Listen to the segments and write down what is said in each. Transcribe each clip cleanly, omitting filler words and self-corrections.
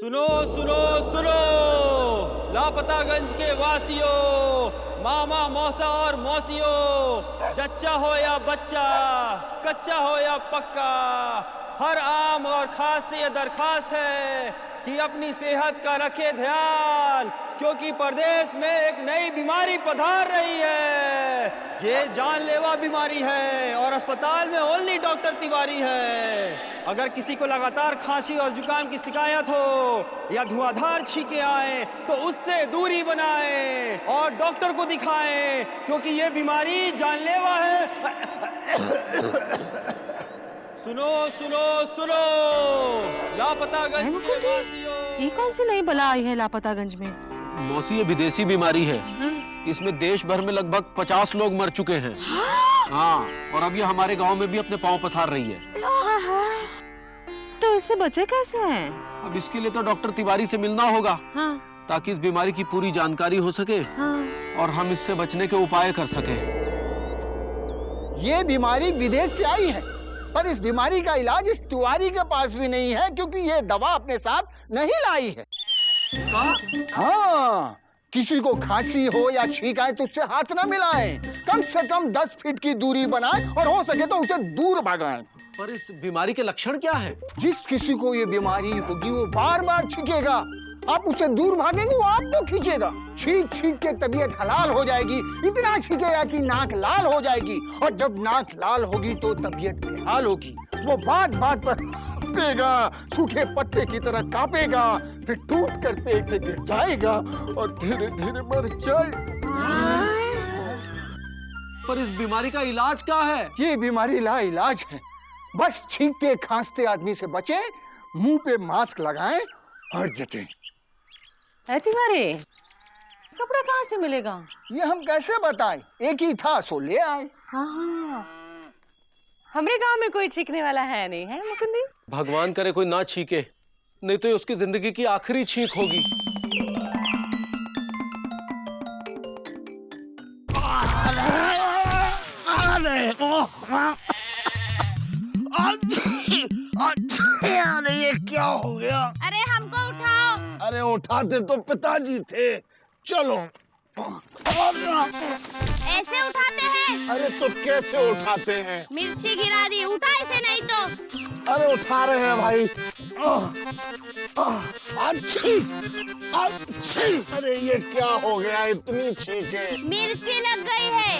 सुनो सुनो सुनो, लापतागंज के वासियों, मामा मौसा और मौसियों, जच्चा हो या बच्चा, कच्चा हो या पक्का, हर आम और खास से यह दरखास्त है कि अपनी सेहत का रखे ध्यान, क्योंकि प्रदेश में एक नई बीमारी पधार रही है। ये जानलेवा बीमारी है और अस्पताल में ओनली डॉक्टर तिवारी है। अगर किसी को लगातार खांसी और जुकाम की शिकायत हो या धुआंधार छींके आए तो उससे दूरी बनाएं और डॉक्टर को दिखाएं, क्योंकि ये बीमारी जानलेवा है। सुनो सुनो सुनो, लापतागंज के वासियों। ये कौन सी नई बला आई है लापतागंज में? मौसी, ये विदेशी बीमारी है। इसमें देश भर में लगभग 50 लोग मर चुके हैं। हाँ, और अब ये हमारे गांव में भी अपने पांव पसार रही है। तो इससे बचे कैसे हैं? अब इसके लिए तो डॉक्टर तिवारी से मिलना होगा। हाँ। ताकि इस बीमारी की पूरी जानकारी हो सके। हाँ। और हम इससे बचने के उपाय कर सके। ये बीमारी विदेश से आई है, पर इस बीमारी का इलाज इस तिवारी के पास भी नहीं है, क्योंकि ये दवा अपने साथ नहीं लाई है। हाँ, किसी को खांसी हो या छींक आए तो उससे हाथ ना मिलाएं, कम से कम 10 फीट की दूरी बनाएं और हो सके तो उसे दूर भगाएं। पर इस बीमारी के लक्षण क्या है? जिस किसी को ये बीमारी होगी वो बार बार छींकेगा, आप उससे दूर भागेंगे वो आपको खींचेगा। छींक छींक के तबीयत हलाल हो जाएगी, इतना छींकेगा कि नाक लाल हो जाएगी, और जब नाक लाल होगी तो तबीयत बेहाल होगी। वो बात बात पर कांपेगा, सूखे पत्ते की तरह कांपेगा, फिर टूट कर पेट से गिर जाएगा और धीरे धीरे मर जाएगा। पर इस बीमारी का इलाज क्या है? ये बीमारी लाइलाज है। बस छींकते खांसते आदमी से बचें, मुंह पे मास्क लगाएं और जचें। तिवारी, कपड़ा कहाँ से मिलेगा? ये हम कैसे बताएं, एक ही था सो ले आए। हाँ, हमारे गांव में कोई छींकने वाला है नहीं, है मुकुंदी? भगवान करे कोई ना छींके, नहीं तो ये उसकी जिंदगी की आखिरी छींक होगी। अरे ये क्या हो गया? अरे हमको उठाओ। अरे उठाते तो पिताजी थे। चलो। ऐसे उठाते हैं? अरे तो कैसे उठाते हैं? मिर्ची गिरा दी, उठा इसे नहीं तो। अरे उठा रहे हैं भाई। अच्छी अच्छी। अरे ये क्या हो गया, इतनी छींके? मिर्ची लग गई है।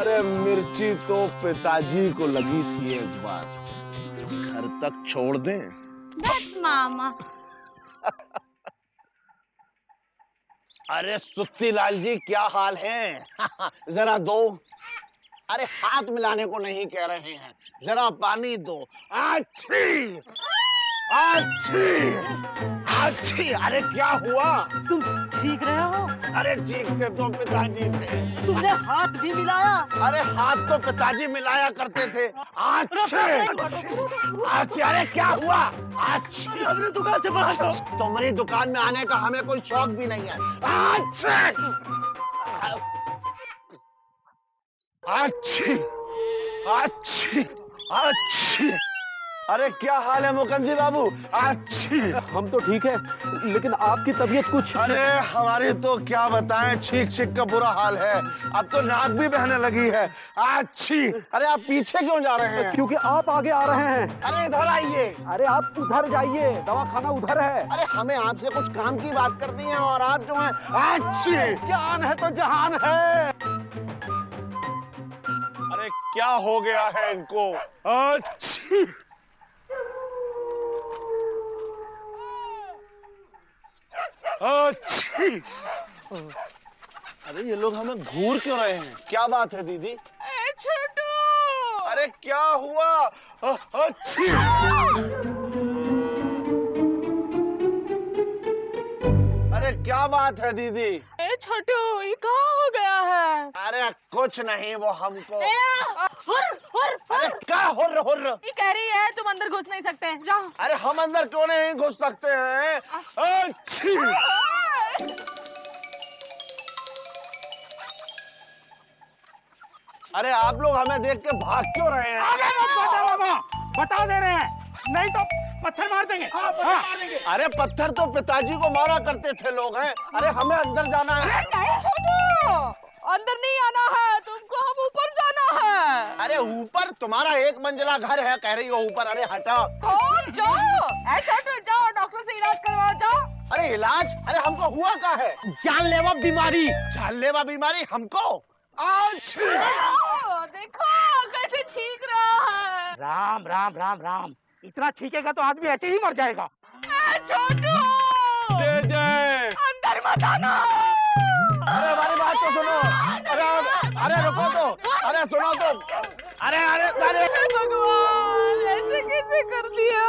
अरे मिर्ची तो पिताजी को लगी थी एक बार, घर तक छोड़ दें? बस मामा। अरे सुत्ती लाल जी, क्या हाल है? जरा दो। अरे हाथ मिलाने को नहीं कह रहे हैं, जरा पानी दो। अच्छी अच्छी अच्छी। अरे क्या हुआ? तुम ठीक रहे हो? अरे चीखते तो पिताजी थे। तुमने हाथ भी मिलाया? अरे हाथ तो पिताजी मिलाया करते थे। अच्छे अच्छे। अरे क्या हुआ? अच्छी। अपनी दुकान से बाहर जाओ। तुम्हारी दुकान में आने का हमें कोई शौक भी नहीं है। अच्छे अच्छी अच्छी अच्छी। अरे क्या हाल है मुकंदी बाबू? अच्छी। हम तो ठीक है, लेकिन आपकी तबीयत कुछ। अरे हमारी तो क्या बताएं, छींक छींक का बुरा हाल है। अब तो नाक भी बहने लगी है। अच्छी। अरे आप पीछे क्यों जा रहे हैं? क्योंकि आप आगे आ रहे हैं। अरे इधर आइए। अरे आप उधर जाइए, दवाखाना उधर है। अरे हमें आपसे कुछ काम की बात करनी है और आप जो है। अच्छी। जान है तो जहान है। अरे क्या हो गया है इनको? अच्छी अच्छी। अरे ये लोग हमें घूर क्यों रहे हैं? क्या बात है दीदी? छोटू। अरे क्या हुआ? अच्छी। अरे क्या बात है दीदी? छोटू, ये कहाँ हो गया है? अरे कुछ नहीं, वो हमको। हुर। अरे क्या हुर्र हुर्र? ये कह रही है तुम अंदर घुस नहीं सकते, जाओ। अरे हम अंदर क्यों नहीं घुस सकते हैं? अच्छी। अरे आप लोग हमें देख के भाग क्यों रहे हैं? बता दे रहे हैं। नहीं तो पत्थर मार देंगे। अरे पत्थर तो पिताजी को मारा करते थे लोग हैं। अरे हमें अंदर जाना है। नहीं छोटू, अंदर नहीं आना है तुमको, हम ऊपर जाना है। अरे ऊपर तुम्हारा एक मंजिला घर है, कह रही हो ऊपर। अरे हटा। कौन? जाओ छोटू, जाओ डॉक्टर से इलाज करवाओ, जाओ। अरे इलाज? अरे हमको हुआ क्या है? जानलेवा बीमारी। जानलेवा बीमारी हमको? आज देखो कैसे छींक रहा है। राम राम राम राम, इतना छींकेगा तो आदमी ऐसे ही मर जाएगा। छोटू अंदर मत आना। अरे हमारी बात तो सुनो। अरे रुको तो। अरे सुनो तो। अरे भगवान, ऐसे कैसे कर दिया?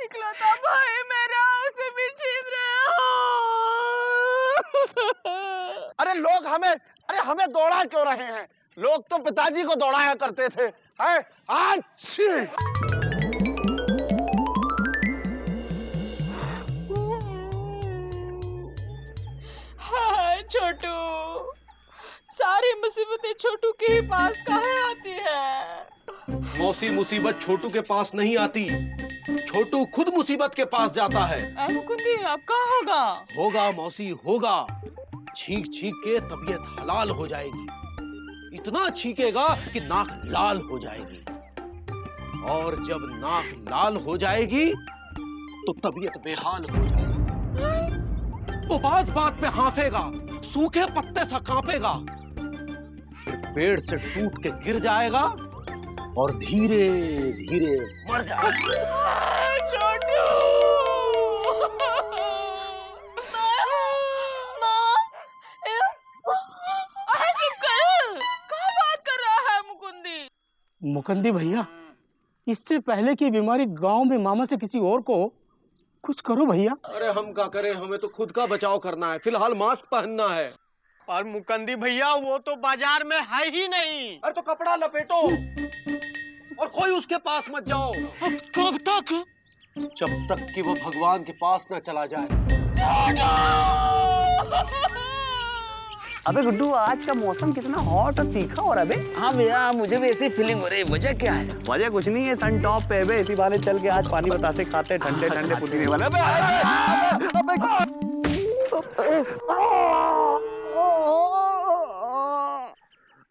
इकलौता भाई मेरा, उसे भी छीन रहे हो। अरे लोग हमें दौड़ा क्यों रहे हैं? लोग तो पिताजी को दौड़ाया करते थे। अच्छी छोटू, सारी मुसीबतें छोटू के ही पास काहे आती है? मौसी मुसीबत छोटू के पास नहीं आती, छोटू खुद मुसीबत के पास जाता है। मुकुंदी अब कहाँ होगा? होगा मौसी होगा, छींक छींक के तबीयत हलाल हो जाएगी। इतना छींकेगा कि नाक लाल हो जाएगी, और जब नाक लाल हो जाएगी तो तबीयत बेहाल हो जाएगी। वो बात बात पे हांफेगा, सूखे पत्ते सा कांपेगा, फिर पेड़ से टूट के गिर जाएगा और धीरे धीरे मर जाएगा। छोटू चुप कर, कहाँ बात कर रहा है मुकुंदी? मुकुंदी भैया, इससे पहले की बीमारी गांव में मामा से किसी और को कुछ करो भैया। अरे हम क्या करें, हमें तो खुद का बचाव करना है, फिलहाल मास्क पहनना है। और मुकंदी भैया वो तो बाजार में है ही नहीं। अरे तो कपड़ा लपेटो और कोई उसके पास मत जाओ। कब तक? जब तक कि वो भगवान के पास ना चला जाए। अबे गुड्डू, आज का मौसम कितना हॉट और तीखा हो रहा है बे। हाँ भैया, मुझे भी ऐसी फीलिंग हो रही है। वजह क्या है? वजह कुछ नहीं है, सन टॉप पे है बे, इसी बहाने चल के आज पानी बतासे खाते ठंडे ठंडे पुदीने वाले।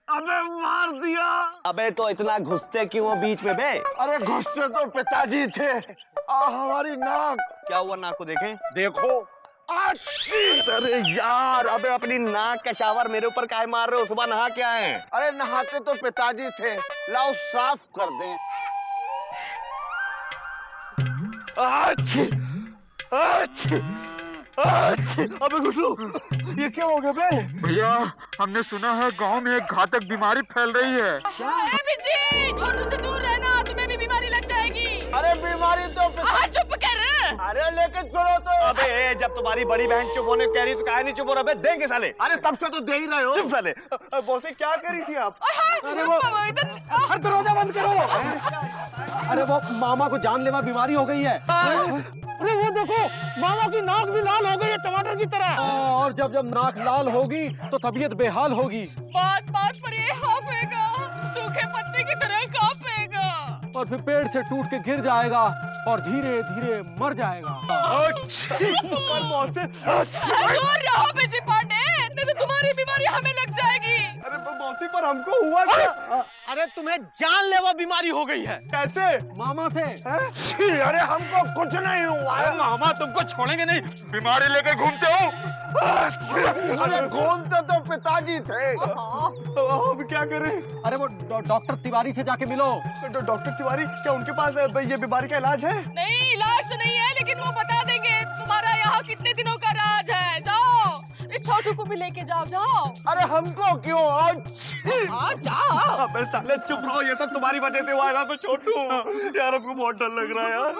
अबे मार दिया। अबे तो इतना घुसते क्यों हो बीच में बे? अरे घुसते तो पिताजी थे। हमारी नाक। क्या हुआ, नाक को देखें? देखो। अरे यार, अबे अपनी नाक का शावर मेरे ऊपर काहे मार रहे हो? सुबह नहा क्या है? अरे नहाते तो पिताजी थे, लाओ साफ कर दें। अबे गुड्डू, ये क्या हो गया बे? भैया, हमने सुना है गांव में एक घातक बीमारी फैल रही है। बिजी, छोटू से दूर रहना, तुम्हें भी बीमारी लग जाएगी। अरे बीमारी तो चुप कर। अरे लेकिन सुनो तो। अबे जब तुम्हारी बड़ी बहन चुप होने कह रही तो काहे नहीं चुप हो रहा बे? देंगे साले। अरे तब से तो दे ही रहे हो। चुप साले। बॉसे क्या करी थी आप? अरे वो दरवाजा बंद करो। अरे वो मामा को जानलेवा बीमारी हो गई है। अरे वो देखो, मामा की नाक भी लाल हो गई है टमाटर की तरह। और जब जब नाक लाल होगी तो तबीयत बेहाल होगी, बात बात पर ये हाफेगा, सूखे पत्ते की तरह कांपेगा, और फिर पेड़ से टूट के गिर जाएगा और धीरे धीरे मर जाएगा। दूर रहो बिजी पांडे, नहीं तो तुम्हारी बीमारी हमें लग जाएगी। अरे मौसी, पर हमको हुआ क्या? अरे तुम्हें जानलेवा बीमारी हो गई है। कैसे? मामा से। अरे हमको कुछ नहीं हुआ। अरे मामा तुमको छोड़ेंगे नहीं, बीमारी लेकर घूमते हो। अरे घूमते तो पिताजी थे। तो अब क्या करें? अरे वो डॉक्टर तिवारी से जाके मिलो। डॉक्टर तिवारी, क्या उनके पास ये बीमारी का इलाज है? नहीं, इलाज तो नहीं है, लेकिन वो बता देंगे तुम्हारा यहाँ कितने दिनों का राज है। जाओ, इस छोटू को भी लेके जाओ। जाओ। अरे हमको क्यों? जाओ। अबे साले चुप रहो, ये सब तुम्हारी वजह से हुआ है ना। तो छोटू यार, हमको बहुत डर लग रहा है यार।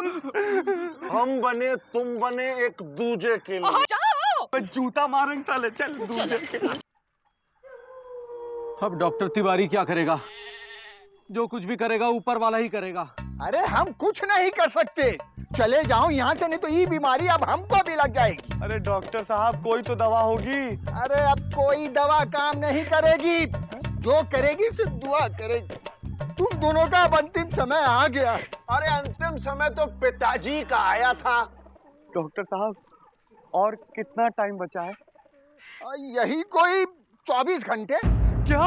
हम बने तुम बने एक दूजे के लिए। जाओ। जूता मारेंगे साले, चल दूजे के लिए। अब डॉक्टर तिवारी क्या करेगा? जो कुछ भी करेगा ऊपर वाला ही करेगा। अरे हम कुछ नहीं कर सकते, चले जाओ यहाँ से, नहीं तो ये बीमारी अब हमको भी लग जाएगी। अरे डॉक्टर साहब, कोई तो दवा होगी। अरे अब कोई दवा काम नहीं करेगी, जो करेगी सिर्फ दुआ करेगी। तुम दोनों का अब अंतिम समय आ गया। अरे अंतिम समय तो पिताजी का आया था। डॉक्टर साहब, और कितना टाइम बचा है? यही कोई 24 घंटे। क्या?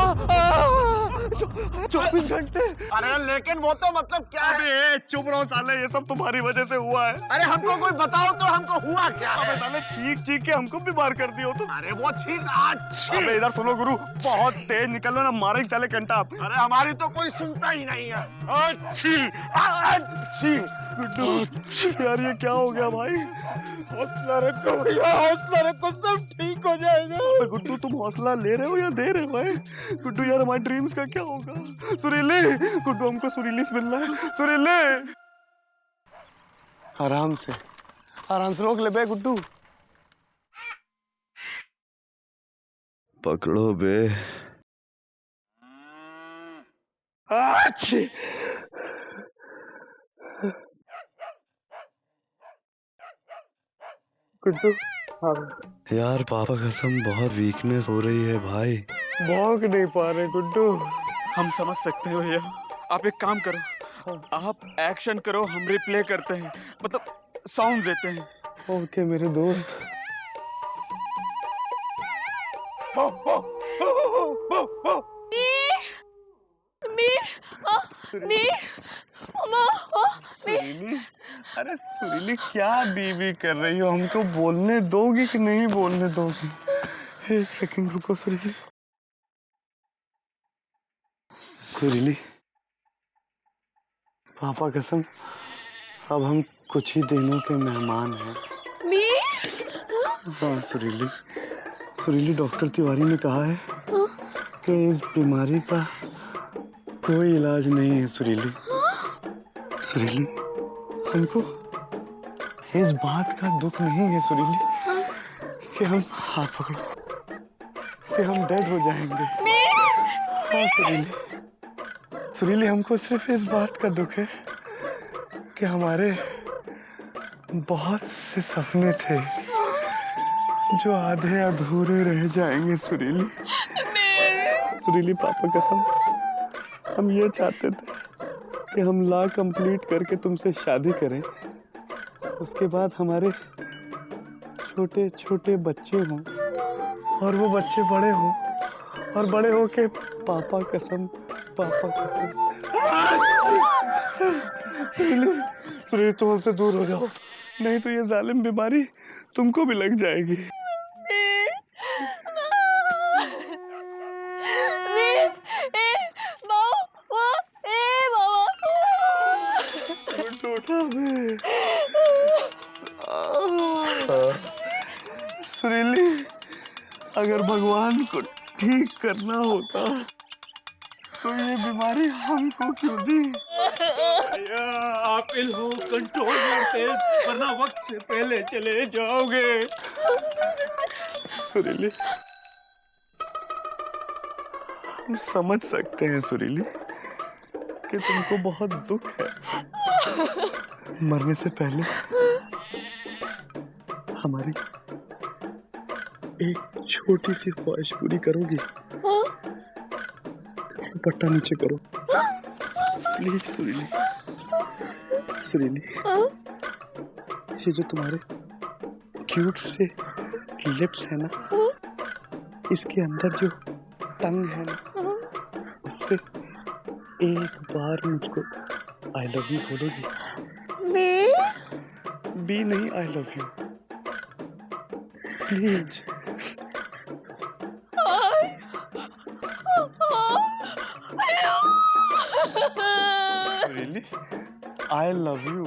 24 घंटे? अरे लेकिन वो तो मतलब क्या है? अबे चुप रहो साले, ये सब तुम्हारी वजह से हुआ है। अरे हमको कोई बताओ तो हमको हुआ क्या है? अबे साले चीख के हमको बीमार कर दियो तुम। अरे वो चीख अबे इधर सुनो गुरु, बहुत तेज निकलो ना, मारे चले घंटा। अरे हमारी तो कोई सुनता ही नहीं है। अच्छी अच्छी गुड्डू, यार ये क्या हो गया भाई? हौसला रखो भैया, हौसला रखो, सब ठीक हो जाएगा। अबे गुड्डू, तुम हौसला ले रहे हो या दे रहे हो? गुड्डू यार, हमारे ड्रीम्स का क्या होगा? सुरीली, गुड्डू हमको सुरीली से मिलना है। सुरीली, आराम से रोक ले बे गुड्डू। पकड़ो बे। अच्छी गुड्डू, यार पापा कसम बहुत वीकनेस हो रही है भाई। भौंक नहीं पा रहे गुड्डू। हम समझ सकते हैं भैया, आप एक काम करो, आप एक्शन करो, हम रिप्ले करते हैं, मतलब साउंड देते हैं। ओके मेरे दोस्त। सुरीली, अरे सुरीली क्या बीबी कर रही हो? हमको बोलने दोगी कि नहीं बोलने दोगी? एक सेकंड रुको सुरीली। सुरीली, पापा कसम, अब हम कुछ ही दिनों के मेहमान हैं। हाँ सुरीली, डॉक्टर तिवारी ने कहा है कि इस बीमारी का कोई इलाज नहीं है। सुरीली, हमको इस बात का दुख नहीं है सुरीली कि हम, हाथ पकड़ो, कि हम डेड हो जाएंगे। हाँ सुरीली, हमको सिर्फ इस बात का दुख है कि हमारे बहुत से सपने थे जो आधे अधूरे रह जाएंगे। सुरीली पापा कसम, हम ये चाहते थे कि हम लॉ कंप्लीट करके तुमसे शादी करें, उसके बाद हमारे छोटे छोटे बच्चे हों और वो बच्चे बड़े हों और बड़े हो के पापा कसम सुरीली, तुम हमसे दूर हो जाओ, नहीं तो ये जालिम बीमारी तुमको भी लग जाएगी। सुरीली, अगर भगवान को ठीक करना होता तो ये बीमारी हमको क्यों दी? आप इन हो कंट्रोल योरसेल्फ, वरना वक्त से पहले चले जाओगे। सुरीली, हम समझ सकते हैं सुरीली कि तुमको बहुत दुख है। मरने से पहले हमारी एक छोटी सी ख्वाहिश पूरी करोगी? दुपट्टा नीचे करो प्लीज सुरीली। ये जो तुम्हारे क्यूट से लिप्स है ना, इसके अंदर जो टंग है ना, उससे एक बार मुझको आई लव यू बोलोगी? बी नहीं, I love you please. Really? I love you.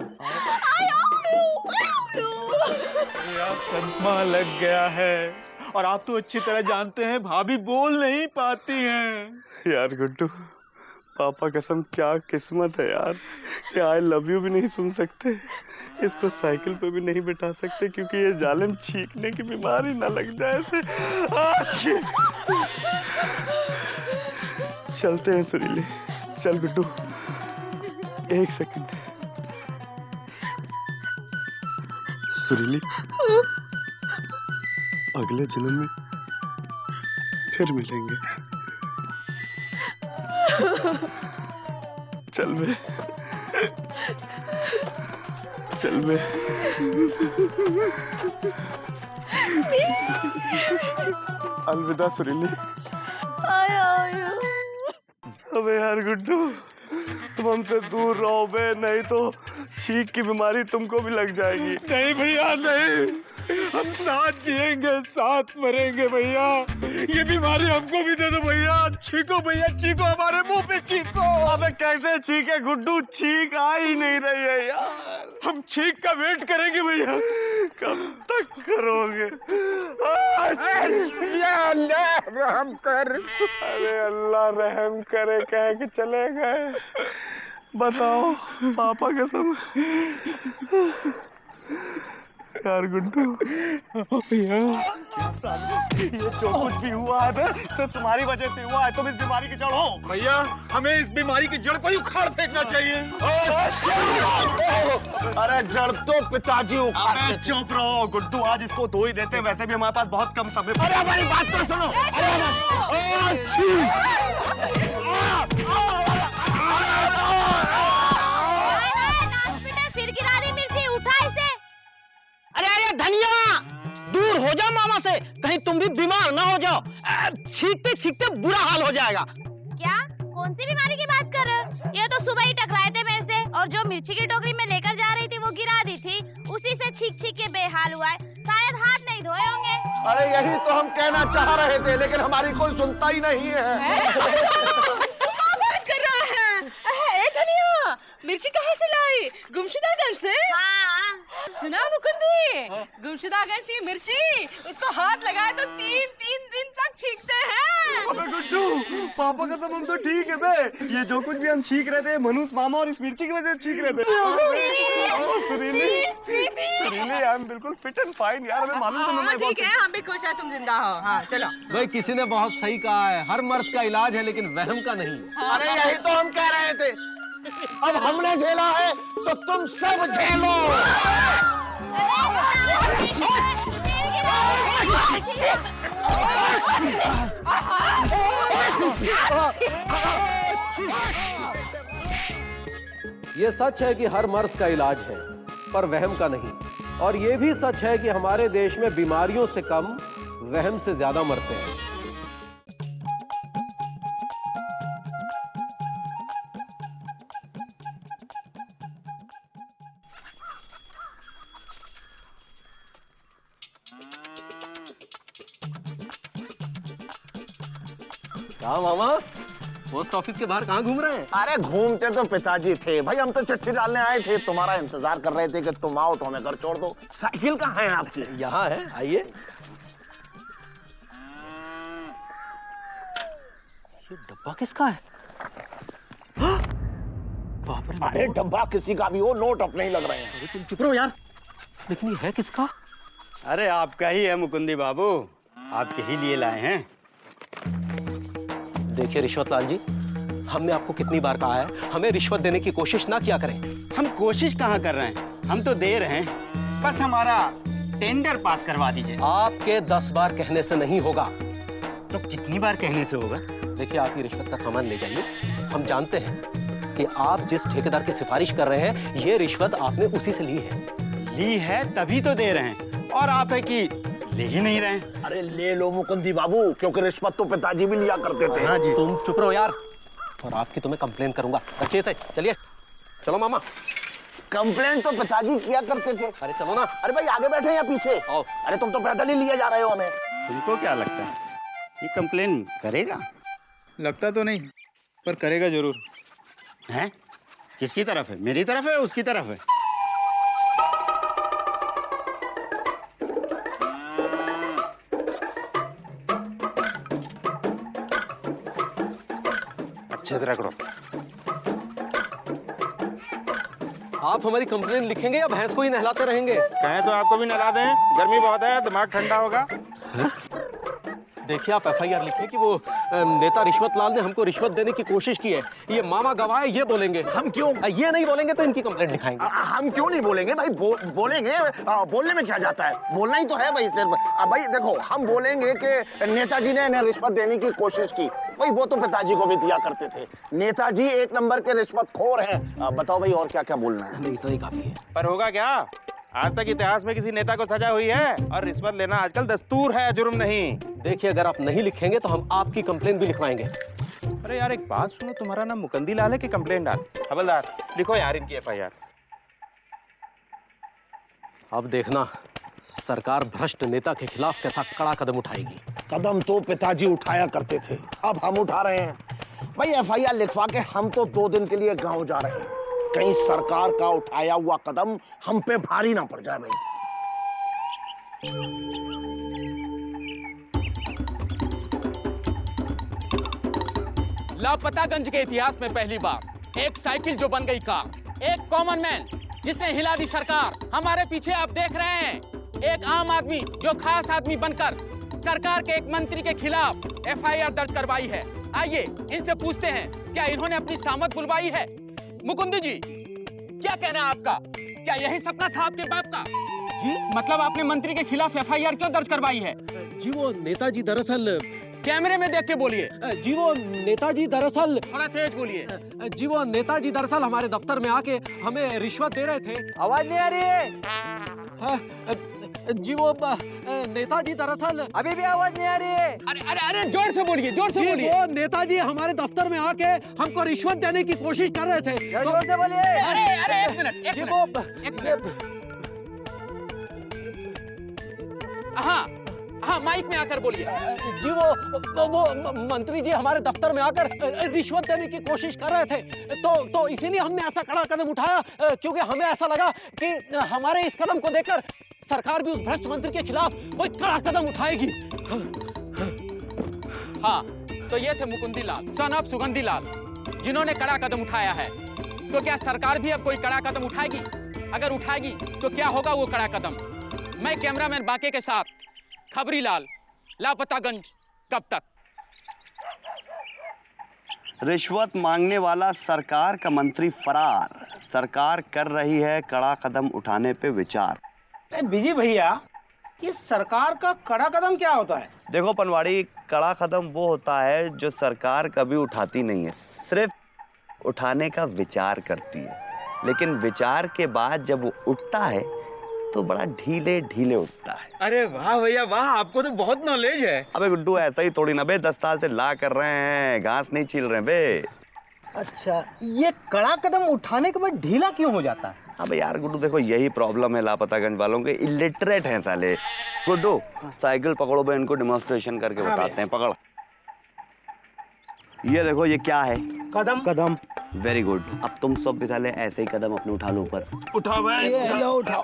यार सदमा लग गया है, और आप तो अच्छी तरह जानते हैं भाभी बोल नहीं पाती हैं। यार गुड्डू, पापा कसम क्या किस्मत है यार कि आई लव यू भी नहीं सुन सकते, इसको साइकिल पे भी नहीं बिठा सकते क्योंकि ये जालिम छींकने की बीमारी ना लग जाए ऐसे। चलते हैं सुरीली, चल गुड्डू, एक सेकंड। सुरीली, अगले जन्म में फिर मिलेंगे। चल बे, चल बे। अलविदा सुरीली। अबे यार गुड्डू, तुम हमसे दूर रहो बे, नहीं तो छींक की बीमारी तुमको भी लग जाएगी। नहीं भैया नहीं, हम साथ जिएंगे साथ मरेंगे भैया। ये बीमारी हमको भी दे दो भैया। छींको भैया, छींको, हमारे मुंह पे छींको। अबे कैसे छींके गुड्डू, छींक आ ही नहीं रही है यार। हम छींक का वेट करेंगे भैया। कब तक करोगे? रहम कर। अरे अल्लाह रहम करे कह के चले गए। बताओ पापा कसम। यार गुड्डू भैया, ये जो कुछ भी हुआ है तो तुम्हारी वजह से हुआ है। तुम इस बीमारी की जड़ हो। भैया हमें इस बीमारी की जड़ को ही उखाड़ फेंकना चाहिए। अरे जड़ तो पिताजी उखाड़ते थे। चुप रहो गुड्डू, आज इसको धो ही देते। वैसे भी हमारे पास बहुत कम समय। अरे हमारी बात तो सुनो। फिर गिरा दी मिर्ची, उठा इसे। अरे धनिया, दूर हो जाओ मामा से, कहीं तुम भी बीमार ना हो जाओ। छींकते छींकते बुरा हाल हो जाएगा। क्या? कौन सी बीमारी की बात कर रहे हो? ये तो सुबह ही टकराए थे मेरे से, और जो मिर्ची की टोकरी में लेकर जा रही थी वो गिरा दी थी। उसी से छींक छींक के बेहाल हुआ है। शायद हाथ नहीं धोए होंगे। अरे यही तो हम कहना चाह रहे थे, लेकिन हमारी कोई सुनता ही नहीं है। धनिया, मिर्ची कहाँ से लाई? गुमशुदागंज से? हाँ। सुना मुकुंदी, गुमशुदागंज की मिर्ची, उसको हाथ लगाए तो 3-3 दिन तक छींकते हैं। अबे गुड्डू, पापा कसम हम तो ठीक है बे। ये जो कुछ भी हम छींक रहे थे, मनुष्य मामा और इस मिर्ची की वजह से छींक रहे थे। सुरीली, आई एम बिल्कुल फिट एंड फाइन यार। हमें मालूम तो नहीं। ठीक है, हम भी खुश हैं तुम जिंदा हो। हाँ चलो। भाई किसी ने बहुत सही कहा है, हर मर्ज का इलाज है लेकिन वहम का नहीं। अरे यही तो हम कह रहे थे। अब हमने झेला है तो तुम सब झेलो। ये सच है कि हर मर्ज का इलाज है, पर वहम का नहीं। और ये भी सच है कि हमारे देश में बीमारियों से कम वहम से ज्यादा मरते हैं। हाँ मामा, पोस्ट ऑफिस के बाहर कहाँ घूम रहे हैं? अरे घूमते तो पिताजी थे भाई, हम तो चिट्ठी डालने आए थे। तुम्हारा इंतजार कर रहे थे कि तुम आओ तो हमें घर छोड़ दो। साइकिल कहाँ है आपकी? यहाँ है, आइए। ये डब्बा किसका है? बाप रे, अरे डब्बा किसी का भी हो, नोट अपने ही लग रहे हैं। अरे तुम चुप रहो यार। लेकिन ये है किसका? अरे आपका ही है मुकुंदी बाबू, आपके ही लिए लाए हैं। देखिए रिश्वतलाल जी, हमने आपको कितनी बार कहा है हमें रिश्वत देने की कोशिश ना किया करें। हम कोशिश कहाँ कर रहे हैं, हम तो दे रहे हैं। बस हमारा टेंडर पास करवा दीजिए। आपके 10 बार कहने से नहीं होगा। तो कितनी बार कहने से होगा? देखिए, आप ये रिश्वत का सामान ले जाइए। हम जानते हैं कि आप जिस ठेकेदार की सिफारिश कर रहे हैं, ये रिश्वत आपने उसी से ली है। ली है तभी तो दे रहे हैं, और आप है कि ले ही नहीं रहे। अरे ले लो मुकुंदी बाबू, क्योंकि रिश्वत तो पिताजी भी लिया करते थे। हाँ जी। तुम चुप रहो यार, और आपकी तुम्हें कंप्लेन करूंगा। रखिए इसे, चलिए। चलो मामा। कंप्लेंट तो पिताजी किया करते थे। अरे चलो ना। अरे भाई आगे बैठे या पीछे? आओ। अरे तुम तो पैदल ही लिए जा रहे हो हमें। तुमको क्या लगता है ये कंप्लेन करेगा? लगता तो नहीं, पर करेगा जरूर। है? किसकी तरफ है? मेरी तरफ है, उसकी तरफ है? अच्छे से रखो। आप हमारी कंप्लेन लिखेंगे या भैंस को ही नहलाते रहेंगे? कहें तो आपको भी नहला दें, गर्मी बहुत है, दिमाग ठंडा होगा। देखिए आप एफआईआर लिखे कि वो नेता रिश्वत लाल ने हमको रिश्वत देने की कोशिश की है। ये मामा गवाह है, ये बोलेंगे। हम क्यों? ये नहीं बोलेंगे तो इनकी कंप्लेंट लिखाएंगे। हम क्यों नहीं बोलेंगे भाई? बोलेंगे। बोलने में क्या जाता है? बोलना ही तो है भाई सिर्फ। भाई देखो, हम बोलेंगे कि नेताजी ने इन्हें रिश्वत देने की कोशिश की। भाई वो तो पिताजी को भी दिया करते थे। नेताजी एक नंबर के रिश्वतखोर हैं। बताओ भाई और क्या क्या बोलना है? नहीं, इतना ही काफी है। पर होगा क्या? आज तक इतिहास में किसी नेता को सजा हुई है? और रिश्वत लेना आजकल दस्तूर है, जुर्म नहीं। देखिए अगर आप नहीं लिखेंगे तो हम आपकी कंप्लेन भी लिखवाएंगे। अरे यार एक बात सुनो, तुम्हारा नाम मुकंदी लाल है कि कंप्लेन डाल? हवलदार लिखो यार इनकी एफआईआर। अब देखना सरकार भ्रष्ट नेता के खिलाफ कैसा कड़ा कदम उठाएगी। कदम तो पिताजी उठाया करते थे, अब हम उठा रहे हैं। भाई एफआईआर लिखवा के हम तो 2 दिन के लिए गांव जा रहे हैं। कहीं सरकार का उठाया हुआ कदम हम पे भारी ना पड़ जाए भाई। लापतागंज के इतिहास में पहली बार एक साइकिल जो बन गई कार, एक कॉमन मैन जिसने हिला दी सरकार। हमारे पीछे आप देख रहे हैं एक आम आदमी जो खास आदमी बनकर सरकार के एक मंत्री के खिलाफ एफआईआर दर्ज करवाई है। आइए इनसे पूछते हैं क्या इन्होंने अपनी सामत बुलवाई है। मुकुंद जी, क्या कहना है आपका? क्या यही सपना था आपके बाप का? जी मतलब आपने मंत्री के खिलाफ एफआईआर क्यों दर्ज करवाई है? जी वो नेताजी दरअसल, कैमरे में देख के बोलिए। जी वो नेताजी दरअसल, थोड़ा तेज बोलिए। जी वो नेताजी दरअसल हमारे दफ्तर में आके हमें रिश्वत दे रहे थे। आवाज नहीं आ रही है? जी वो नेताजी दरअसल, अभी भी आवाज नहीं आ रही है? अरे अरे अरे जोर से बोलिए, जोर से बोलिए। वो नेताजी हमारे दफ्तर में आके हमको रिश्वत देने की कोशिश कर रहे थे। जोर से बोलिए। अरे अरे एक मिनट, एक मिनट। हाँ हाँ माइक में आकर बोलिए। जी वो मंत्री जी हमारे दफ्तर में आकर रिश्वत देने की कोशिश कर रहे थे, तो इसीलिए हमने ऐसा कड़ा कदम उठाया, क्योंकि हमें ऐसा लगा कि हमारे इस कदम को देखकर सरकार भी उस भ्रष्ट मंत्री के खिलाफ कोई कड़ा कदम उठाएगी। हाँ तो ये थे मुकुंदी लाल, सन ऑफ सुगंधी लाल, जिन्होंने कड़ा कदम उठाया है। तो क्या सरकार भी अब कोई कड़ा कदम उठाएगी? अगर उठाएगी तो क्या होगा वो कड़ा कदम? मैं कैमरामैन बाके के साथ खबरी लाल, लापतागंज। कब तक? रिश्वत मांगने वाला सरकार का मंत्री फरार। सरकार कर रही है कड़ा कदम उठाने पे विचार। बिजी भैया, ये सरकार का कड़ा कदम क्या होता है? देखो पनवाड़ी, कड़ा कदम वो होता है जो सरकार कभी उठाती नहीं है, सिर्फ उठाने का विचार करती है। लेकिन विचार के बाद जब वो उठता है तो बड़ा ढीले ढीले उठता है। अरे वाह भैया वाह, आपको तो बहुत नॉलेज है। अबे गुड्डू ऐसा ही थोड़ी ना बे, 10 साल से ला कर रहे हैं, घास नहीं छील रहे बे। अच्छा, ये कड़ा कदम उठाने के बाद ढीला क्यों हो जाता है? अबे यार गुड्डू देखो, यही प्रॉब्लम है लापतागंज वालों के, इलिटरेट हैं साले। गुड्डू साइकिल पकड़ो बे, इनको डेमोन्स्ट्रेशन करके बताते हैं। पकड़। ये देखो ये क्या है? कदम। कदम। Very good. अब तुम सब भी साले ऐसे ही कदम अपने उठा लो ऊपर। उठाओ भाई, उठाओ।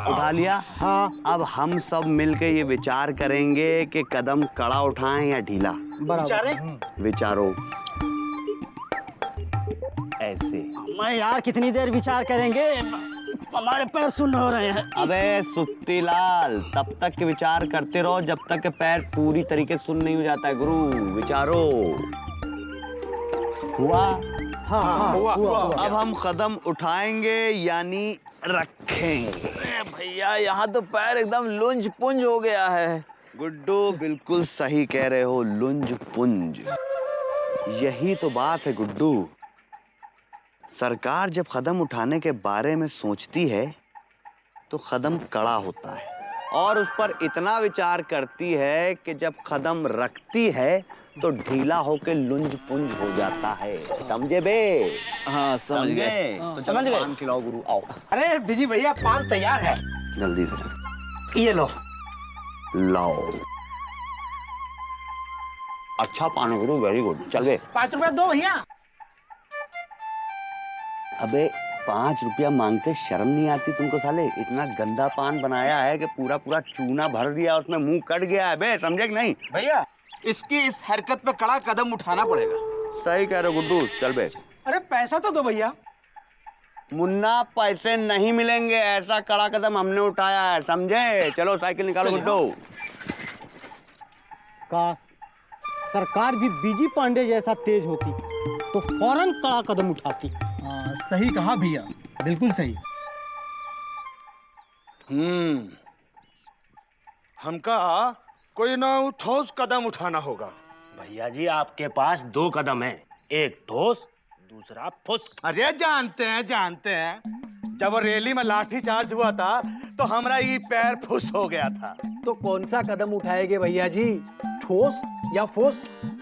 उठा लिया? हाँ। अब हम सब मिलके ये विचार करेंगे कि कदम कड़ा उठाएं या ढीला। विचारो ऐसे। मैं यार कितनी देर विचार करेंगे, हमारे पैर सुन्न हो रहे हैं। अबे सुत्ती लाल, तब तक के विचार करते रहो जब तक के पैर पूरी तरीके सुन्न नहीं हो जाता है गुरु। विचारो। हुआ? हाँ, हुआ। अब हम कदम उठाएंगे यानी रखेंगे। भैया यहाँ तो पैर एकदम लुंज पुंज हो गया है। गुड्डू बिल्कुल सही कह रहे हो, लुंज पुंज। यही तो बात है गुड्डू। सरकार जब कदम उठाने के बारे में सोचती है तो कदम कड़ा होता है, और उस पर इतना विचार करती है कि जब कदम रखती है तो ढीला होके लुंज पुंज हो जाता है। समझे बे? हाँ समझ गए। तो समझ गए। पान खिलाओ गुरु, आओ। अरे बिजी भैया, पान तैयार है। जल्दी से। ये लो। लाओ। अच्छा पान गुरु, वेरी गुड। चल बे। 5 रुपया दो भैया। अबे 5 रुपया मांगते शर्म नहीं आती तुमको साले? इतना गंदा पान बनाया है कि पूरा पूरा चूना भर दिया, उसमें मुंह कट गया है बे। समझे कि नहीं? भैया इसकी इस हरकत पे कड़ा कदम उठाना पड़ेगा। सही कह रहे हो गुड्डू, चल बे। अरे पैसा तो दो भैया। मुन्ना पैसे नहीं मिलेंगे, ऐसा कड़ा कदम हमने उठाया है, समझे? चलो साइकिल निकालो गुड्डू। काश सरकार भी बीजी पांडे जैसा तेज होती तो फौरन कड़ा कदम उठाती। सही कहा भैया, बिल्कुल सही। हमका कोई ना ठोस कदम उठाना होगा। भैया जी आपके पास 2 कदम है, एक ठोस दूसरा फुस। अरे जानते हैं जब वो रैली में लाठी चार्ज हुआ था तो हमारा ये पैर फुस हो गया था। तो कौन सा कदम उठाएंगे भैया जी, ठोस या फुस?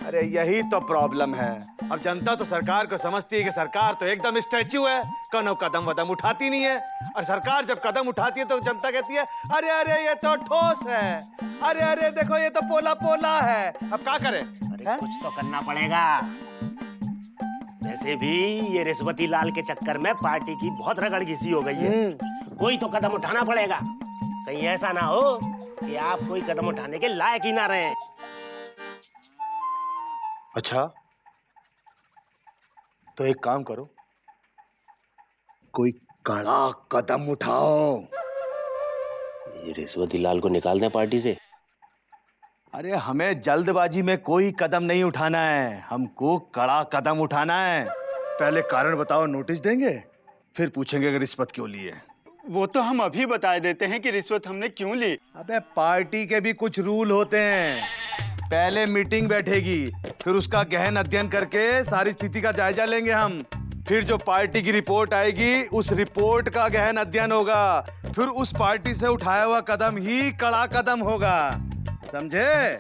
अरे यही तो प्रॉब्लम है। अब जनता तो सरकार को समझती है कि सरकार तो एकदम स्टैच्यू है, कोनो कदम वदम उठाती नहीं है। और सरकार जब कदम उठाती है तो जनता कहती है अरे अरे ये तो ठोस है, अरे अरे देखो ये तो पोला पोला है। अब क्या करें? अरे कुछ तो करना पड़ेगा। वैसे भी ये रिश्वती लाल के चक्कर में पार्टी की बहुत रगड़ घिसी हो गई है। कोई तो कदम उठाना पड़ेगा, कहीं ऐसा ना हो कि आप कोई कदम उठाने के लायक ही ना रहे। अच्छा तो एक काम करो, कोई कड़ा कदम उठाओ। ये रिश्वती लाल को निकाल दें पार्टी से। अरे हमें जल्दबाजी में कोई कदम नहीं उठाना है, हमको कड़ा कदम उठाना है। पहले कारण बताओ, नोटिस देंगे, फिर पूछेंगे कि रिश्वत क्यों ली है। वो तो हम अभी बता देते हैं कि रिश्वत हमने क्यों ली। अबे पार्टी के भी कुछ रूल होते हैं। पहले मीटिंग बैठेगी, फिर उसका गहन अध्ययन करके सारी स्थिति का जायजा लेंगे हम। फिर जो पार्टी की रिपोर्ट आएगी उस रिपोर्ट का गहन अध्ययन होगा, फिर उस पार्टी से उठाया हुआ कदम ही कड़ा कदम होगा, समझे?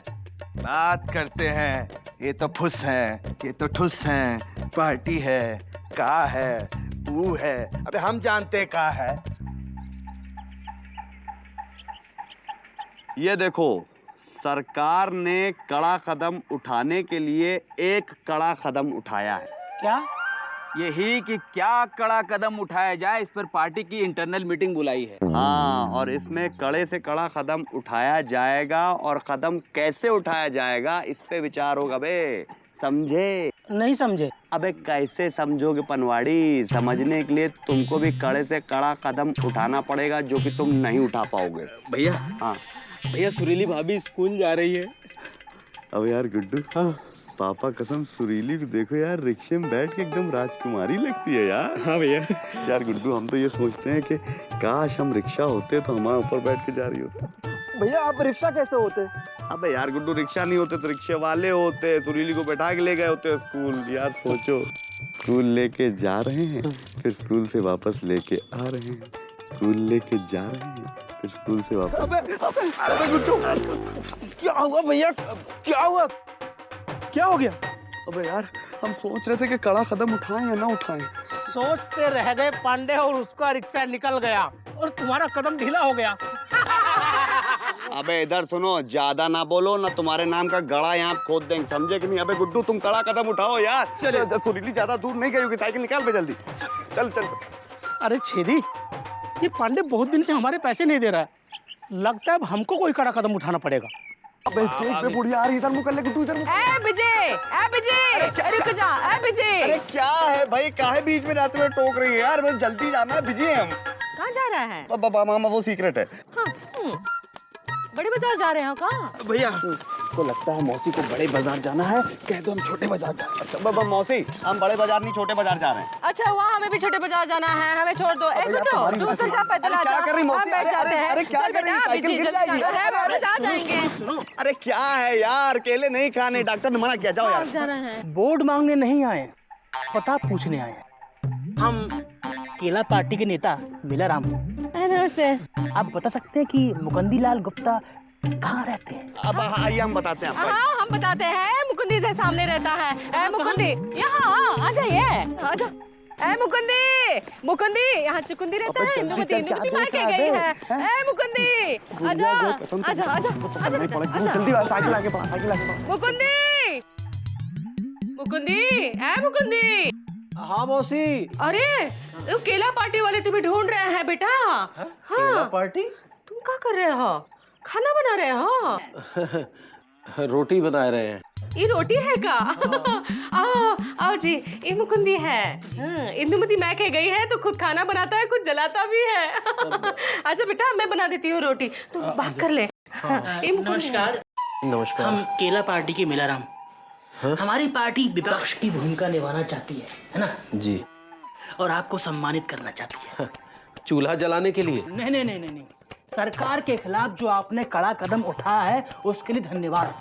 बात करते हैं, ये तो फुस है, ये तो ठुस है, पार्टी है, का है, वो है। अबे हम जानते का है। ये देखो, सरकार ने कड़ा कदम उठाने के लिए एक कड़ा कदम उठाया है। क्या? यही कि क्या कड़ा कदम उठाया जाए, इस पर पार्टी की इंटरनल मीटिंग बुलाई है। हाँ, और इसमें कड़े से कड़ा कदम उठाया जाएगा, और कदम कैसे उठाया जाएगा इस पे विचार होगा। बे समझे? नहीं समझे। अबे कैसे समझोगे पनवाड़ी? समझने के लिए तुमको भी कड़े से कड़ा कदम उठाना पड़ेगा, जो कि तुम नहीं उठा पाओगे। भैया, हाँ भैया सुरीली भाभी स्कूल जा रही है। अब यार गुड्डू, हाँ पापा कसम सुरीली को देखो यार, रिक्शे में बैठ के एकदम राजकुमारी लगती है यार। हाँ भैया। यार गुड्डू, हम तो ये सोचते हैं कि काश हम रिक्शा होते तो हमारे ऊपर बैठ के जा रही होती। भैया आप रिक्शा कैसे होते? अबे यार गुड्डू, रिक्शा नहीं होते तो रिक्शे वाले होते। सुरीली को बैठा के ले गए होते स्कूल। यार सोचो, स्कूल लेके जा रहे हैं, फिर स्कूल से वापस लेके आ रहे हैं, स्कूल लेके जा रहे हैं, फिर स्कूल से वापस। अबे गुड्डू, क्या हुआ भैया? क्या हुआ? क्या हो गया? अबे यार, हम सोच रहे थे कि कड़ा कदम उठाएं या ना उठाएं। सोचते रह गए पांडे, और उसका रिक्शा निकल गया और तुम्हारा कदम ढीला हो गया। अबे इधर सुनो, ज्यादा ना बोलो ना तुम्हारे नाम का गड़ा यहाँ खोद देंगे, समझे कि नहीं? अबे गुड्डू, तुम कड़ा कदम उठाओ यार। चले, सुरीली ज्यादा दूर नहीं गई होगी, साइकिल निकाल पे जल्दी। चल चल। अरे छेदी, ये पांडे बहुत दिन से हमारे पैसे नहीं दे रहा है, लगता है अब हमको कोई कड़ा कदम उठाना पड़ेगा। अबे देख बे बुढ़िया आ रही, इधर मुँह कर ले गुड्डू, इधर मुँह। ए विजय, रुक जा। ए विजय, अरे क्या है भाई, काहे बीच में रात में टोक रही है यार? मैं जल्दी जाना है, बिजी हैं हम। कहाँ जा रहा है? बाबा मामा, वो सीक्रेट है। बड़े बाजार जा रहे हो कहाँ? भैया को लगता है मौसी को बड़े बाजार जाना है, कह दो हम छोटे बाजार जा रहे हैं। अच्छा बाबा मौसी, हम बड़े बाजार नहीं छोटे बाजार जा रहे हैं। अच्छा, वहाँ हमें भी छोटे बाजार जाना है, हमें छोड़ दो। एक मिनट, तू उधर जा, पैदल आ जा। क्या कर रही मौसी? अरे क्या कर रही? साइकिल गिर जाएगी। वापस आ जाएंगे। अरे क्या है यार, केले नहीं खाने, डॉक्टर ने मना किया। जाओ यार। जाना है। वोट मांगने नहीं आए, पता पूछने आए। हम केला पार्टी के नेता मिलाराम। आप बता सकते हैं कि मुकुंदी लाल गुप्ता कहाँ रहते हैं? अब आइए हम बताते हैं आपको। हाँ, हम बताते हैं। मुकुंदी से सामने रहता है। ए मुकुंदी, यहाँ आ जाइए, आ जा। ए मुकुंदी, यहाँ चुकुंदी रहता है। नुकुंदी मार के गई है। ए मुकुंदी, आजा, आजा, आजा, जल्दी साइकिल आगे बढ़ा, साइकिल आगे बढ़ा। मुकुंदी। हाँ मौसी। अरे वो केला पार्टी वाले तुम्हें ढूंढ रहे हैं बेटा। हाँ, केला पार्टी? तुम क्या कर रहे हो? खाना बना रहे हो? रोटी बना रहे हैं। ये रोटी है का? आओ जी, ये मुकुंदी है। इंदुमती मैं कह गई है तो खुद खाना बनाता है, खुद जलाता भी है। अच्छा बेटा, मैं बना देती हूँ रोटी, तुम बात कर ले। नमस्कार। नमस्कार। हम केला पार्टी के मिलाराम। हमारी पार्टी विपक्ष की भूमिका निभाना चाहती है ना? जी। और आपको सम्मानित करना चाहती है। चूल्हा जलाने के लिए? नहीं नहीं नहीं नहीं नहीं, सरकार के खिलाफ जो आपने कड़ा कदम उठाया है उसके लिए धन्यवाद।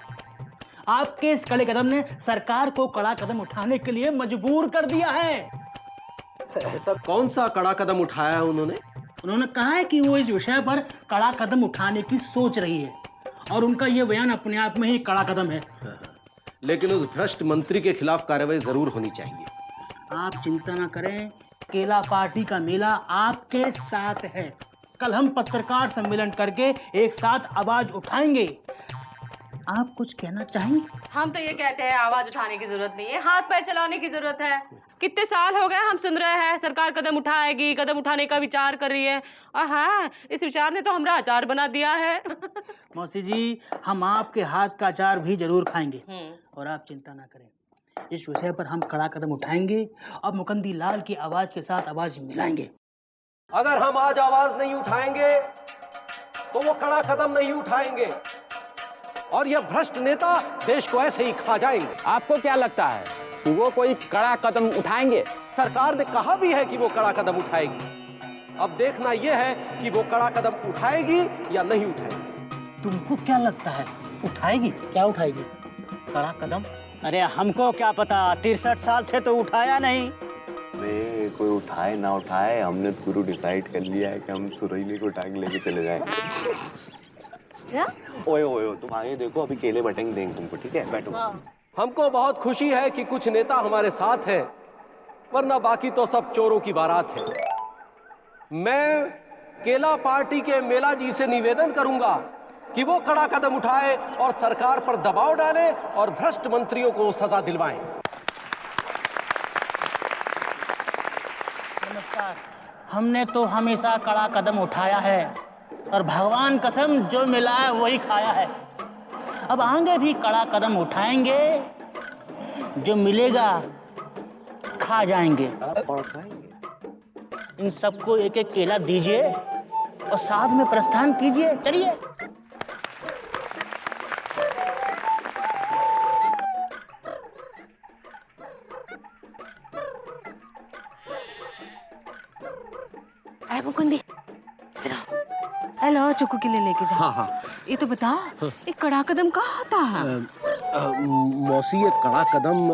आपके इस कड़े कदम ने सरकार को कड़ा कदम उठाने के लिए मजबूर कर दिया है। ऐसा कौन सा कड़ा कदम उठाया है उन्होंने? उन्होंने कहा है कि वो इस विषय पर कड़ा कदम उठाने की सोच रही है और उनका ये बयान अपने आप में ही कड़ा कदम है। लेकिन उस भ्रष्ट मंत्री के खिलाफ कार्रवाई जरूर होनी चाहिए। आप चिंता ना करें, केला पार्टी का मेला आपके साथ है। कल हम पत्रकार सम्मेलन करके एक साथ आवाज उठाएंगे। आप कुछ कहना चाहेंगे? हम तो ये कहते हैं आवाज उठाने की जरूरत नहीं है, हाथ पैर चलाने की जरूरत है। कितने साल हो गए हम सुन रहे हैं सरकार कदम उठाएगी, कदम उठाने का विचार कर रही है, और हाँ, इस विचार ने तो हमारा अचार बना दिया है। मौसी जी, हम आपके हाथ का अचार भी जरूर खाएंगे और आप चिंता ना करें, इस विषय पर हम कड़ा कदम उठाएंगे और मुकंदी लाल की आवाज के साथ आवाज मिलाएंगे। अगर हम आज आवाज नहीं उठाएंगे तो वो कड़ा कदम नहीं उठाएंगे और ये भ्रष्ट नेता देश को ऐसे ही खा जाएंगे। आपको क्या लगता है कि वो कोई कड़ा कदम उठाएंगे? सरकार ने कहा भी है कि वो कड़ा कदम उठाएगी। अब देखना यह है कि वो कड़ा कदम उठाएगी या नहीं उठाएगी। तुमको क्या लगता है, उठाएगी? क्या उठाएगी? कड़ा कदम? अरे हमको क्या पता, 63 साल से तो उठाया नहीं। अरे कोई उठाए ना उठाए, हमने तो गुरु डिसाइड कर लिया है कि हम सुरीली को टांग लेके चले जाएंगे। क्या? ओए ओए ओए, तुम आगे देखो, अभी केले बटेंगे देंगे तुमको, ठीक है? बैठो। हमको बहुत खुशी है कि कुछ नेता हमारे साथ हैं, वरना बाकी तो सब चोरों की बारात है। मैं केला पार्टी के मेला जी से निवेदन करूंगा कि वो कड़ा कदम उठाए और सरकार पर दबाव डालें और भ्रष्ट मंत्रियों को सजा दिलवाएं। नमस्कार। हमने तो हमेशा कड़ा कदम उठाया है और भगवान कसम जो मिला है वही खाया है। अब आगे भी कड़ा कदम उठाएंगे, जो मिलेगा खा जाएंगे। इन सबको एक एक केला दीजिए और साथ में प्रस्थान कीजिए। चलिए। मुकुंदी, हेलो, चुकू के लिए लेके जा। हाँ हाँ। ये तो बता, ये कड़ा कदम कहाँ होता है? मौसी, ये कड़ा कदम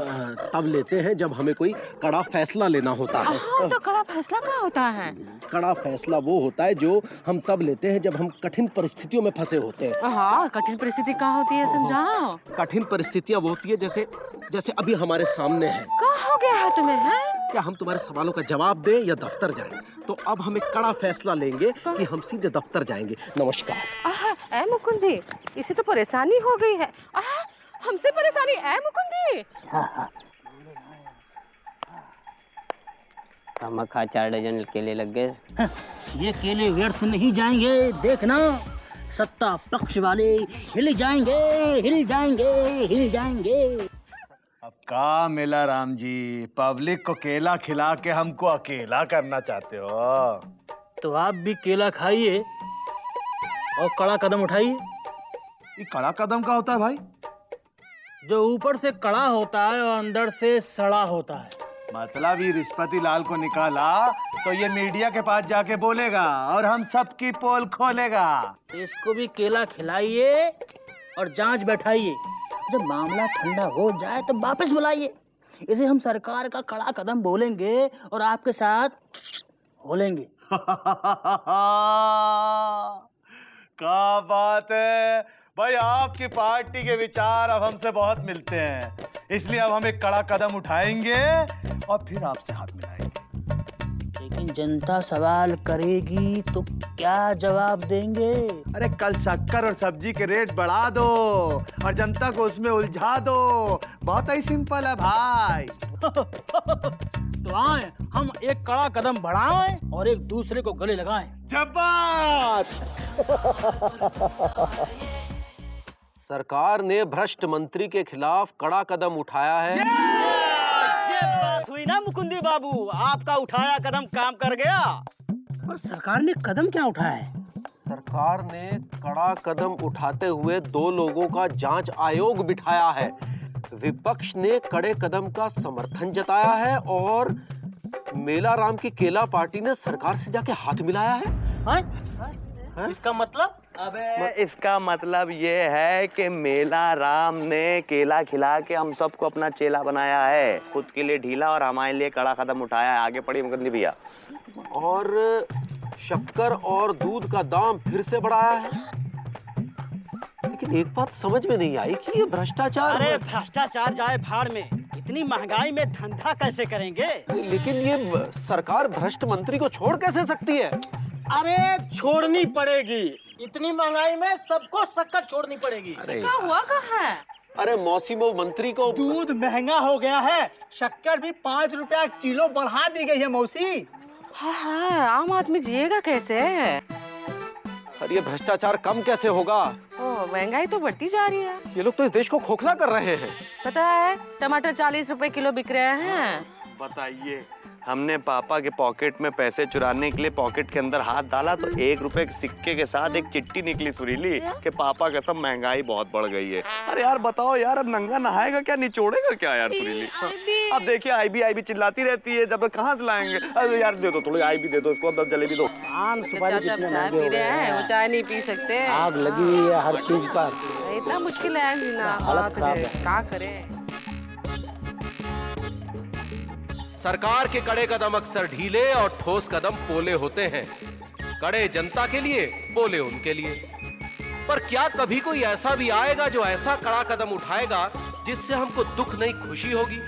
तब लेते हैं जब हमें कोई कड़ा फैसला लेना होता है। हाँ, तो कड़ा फैसला कहाँ होता है? कड़ा फैसला वो होता है जो हम तब लेते हैं जब हम कठिन परिस्थितियों में फंसे होते हैं। हाँ, कठिन परिस्थिति कहाँ होती है, समझाओ। कठिन परिस्थितियाँ वो होती है जैसे जैसे अभी हमारे सामने है। कहाँ हो गया है तुम्हें? है? क्या हम तुम्हारे सवालों का जवाब दें या दफ्तर जाएं? तो अब हमें कड़ा फैसला लेंगे कि हम सीधे दफ्तर जाएंगे। नमस्कार। ए मुकुंदी, इसे तो परेशानी हो गई है। हमसे परेशानी? ए मुकुंदी, खा 4 डजन केले लग गए। ये केले व्यर्थ नहीं जाएंगे, देखना। सत्ता पक्ष वाले हिल जाएंगे, हिल जाएंगे, हिल जाएंगे। अब का मिला राम जी, पब्लिक को केला खिला के हमको अकेला करना चाहते हो? तो आप भी केला खाइए और कड़ा कदम उठाइए। ये कड़ा कदम का होता है भाई? जो ऊपर से कड़ा होता है और अंदर से सड़ा होता है। मतलब ये रिश्वती लाल को निकाला तो ये मीडिया के पास जाके बोलेगा और हम सबकी पोल खोलेगा। इसको भी केला खिलाइए और जांच बैठाइए। जब मामला ठंडा हो जाए तो वापस बुलाइए। इसे हम सरकार का कड़ा कदम बोलेंगे और आपके साथ बोलेंगे। क्या बात है भाई, आपकी पार्टी के विचार अब हमसे बहुत मिलते हैं, इसलिए अब हम एक कड़ा कदम उठाएंगे और फिर आपसे हाथ मिलाएंगे। लेकिन जनता सवाल करेगी तो क्या जवाब देंगे? अरे कल शक्कर और सब्जी के रेट बढ़ा दो और जनता को उसमें उलझा दो। बहुत ही सिंपल है भाई। तो आए हम एक कड़ा कदम बढ़ाएं और एक दूसरे को गले लगाएं। जब्बास। सरकार ने भ्रष्ट मंत्री के खिलाफ कड़ा कदम उठाया है। ये बात हुई ना मुकुंदी बाबू, आपका उठाया कदम काम कर गया। और सरकार ने कदम क्या उठाया है? सरकार ने कड़ा कदम उठाते हुए 2 लोगों का जांच आयोग बिठाया है। विपक्ष ने कड़े कदम का समर्थन जताया है और मेला राम की केला पार्टी ने सरकार से जाके हाथ मिलाया है। इसका मतलब? इसका मतलब ये है कि मेला राम ने केला खिला के हम सबको अपना चेला बनाया है, खुद के लिए ढीला और हमारे लिए कड़ा कदम उठाया है। आगे पढ़िए मुकुंदी भैया। और शक्कर और दूध का दाम फिर से बढ़ाया है। लेकिन एक बात समझ में नहीं आई कि ये भ्रष्टाचार। अरे भ्रष्टाचार जाए भाड़ में, इतनी महंगाई में धंधा कैसे करेंगे? लेकिन ये सरकार भ्रष्ट मंत्री को छोड़ कैसे सकती है? अरे छोड़नी पड़ेगी, इतनी महंगाई में सबको शक्कर छोड़नी पड़ेगी। क्या हुआ कहाँ है? अरे मौसी वो मंत्री को दूध महंगा हो गया है, शक्कर भी 5 रुपया किलो बढ़ा दी गई है मौसी। हाँ, आम आदमी जिएगा कैसे? अरे ये भ्रष्टाचार कम कैसे होगा? महंगाई तो बढ़ती जा रही है। ये लोग तो इस देश को खोखला कर रहे हैं। पता है टमाटर 40 रुपए किलो बिक रहे हैं। बताइए, हमने पापा के पॉकेट में पैसे चुराने के लिए पॉकेट के अंदर हाथ डाला तो 1 रुपए के सिक्के के साथ एक चिट्ठी निकली सुरीली कि पापा कसम महंगाई बहुत बढ़ गई है। अरे यार बताओ यार, अब नंगा नहाएगा क्या, निचोड़ेगा क्या यार सुरीली? अब देखिए आईबी चिल्लाती रहती है, जब कहाँ से लाएंगे? अरे यार दे दो, थोड़ी आईबी दे दो इसको, अब जलेबी दो। चाचा चाय पी रहे हैं, वो चाय नहीं पी सकते। आग लगी हुई है हर चीज पर। इतना मुश्किल है जीना, क्या करें? सरकार के कड़े कदम अक्सर ढीले और ठोस कदम पोले होते हैं। कड़े जनता के लिए, पोले उनके लिए। पर क्या कभी कोई ऐसा भी आएगा जो ऐसा कड़ा कदम उठाएगा जिससे हमको दुख नहीं खुशी होगी?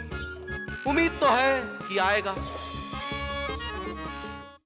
उम्मीद तो है कि आएगा।